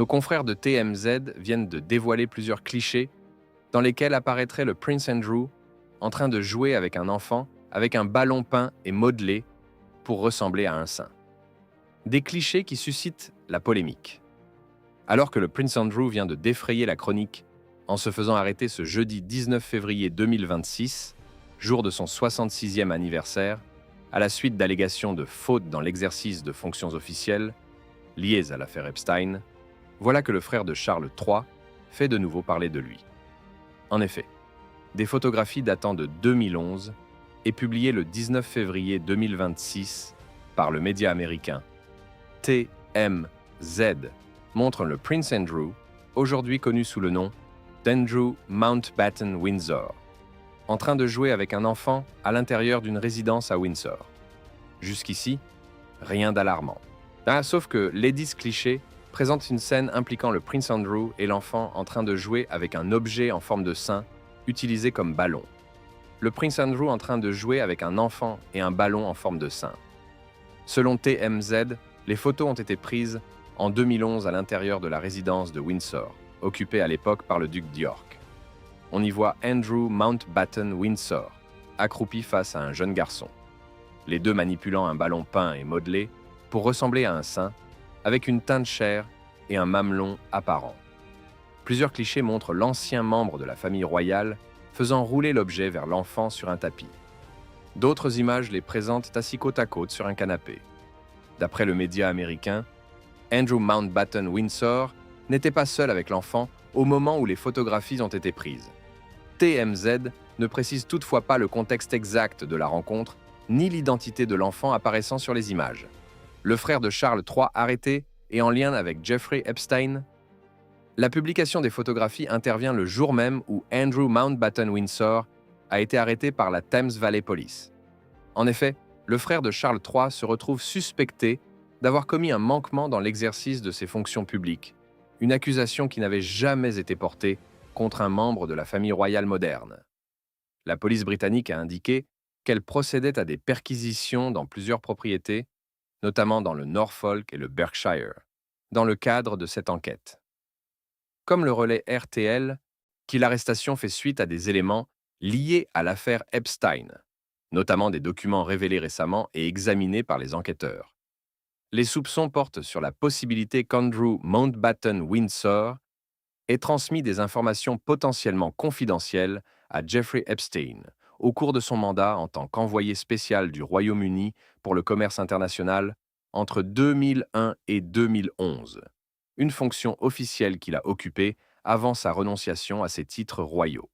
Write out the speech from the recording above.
nos confrères de TMZ viennent de dévoiler plusieurs clichés dans lesquels apparaîtrait le Prince Andrew en train de jouer avec un enfant avec un ballon peint et modelé pour ressembler à un saint. Des clichés qui suscitent la polémique. Alors que le Prince Andrew vient de défrayer la chronique en se faisant arrêter ce jeudi 19 février 2026, jour de son 66e anniversaire, à la suite d'allégations de faute dans l'exercice de fonctions officielles liées à l'affaire Epstein, voilà que le frère de Charles III fait de nouveau parler de lui. En effet, des photographies datant de 2011 et publiées le 19 février 2026 par le média américain TMZ montrent le Prince Andrew, aujourd'hui connu sous le nom d'Andrew Mountbatten Windsor, en train de jouer avec un enfant à l'intérieur d'une résidence à Windsor. Jusqu'ici, rien d'alarmant. Sauf que l'édit cliché présente une scène impliquant le Prince Andrew et l'enfant en train de jouer avec un objet en forme de sein utilisé comme ballon. Le Prince Andrew en train de jouer avec un enfant et un ballon en forme de sein. Selon TMZ, les photos ont été prises en 2011 à l'intérieur de la résidence de Windsor, occupée à l'époque par le duc d'York. On y voit Andrew Mountbatten Windsor, accroupi face à un jeune garçon, les deux manipulant un ballon peint et modelé pour ressembler à un saint, avec une teinte chair et un mamelon apparent. Plusieurs clichés montrent l'ancien membre de la famille royale faisant rouler l'objet vers l'enfant sur un tapis. D'autres images les présentent assis côte à côte sur un canapé. D'après le média américain, Andrew Mountbatten Windsor n'était pas seul avec l'enfant au moment où les photographies ont été prises. TMZ ne précise toutefois pas le contexte exact de la rencontre ni l'identité de l'enfant apparaissant sur les images. Le frère de Charles III arrêté et en lien avec Jeffrey Epstein. La publication des photographies intervient le jour même où Andrew Mountbatten Windsor a été arrêté par la Thames Valley Police. En effet, le frère de Charles III se retrouve suspecté d'avoir commis un manquement dans l'exercice de ses fonctions publiques, une accusation qui n'avait jamais été portée contre un membre de la famille royale moderne. La police britannique a indiqué qu'elle procédait à des perquisitions dans plusieurs propriétés, notamment dans le Norfolk et le Berkshire, dans le cadre de cette enquête. Comme le relais RTL, l'arrestation fait suite à des éléments liés à l'affaire Epstein, notamment des documents révélés récemment et examinés par les enquêteurs. Les soupçons portent sur la possibilité qu'Andrew Mountbatten Windsor ait transmis des informations potentiellement confidentielles à Jeffrey Epstein au cours de son mandat en tant qu'envoyé spécial du Royaume-Uni pour le commerce international entre 2001 et 2011, une fonction officielle qu'il a occupée avant sa renonciation à ses titres royaux.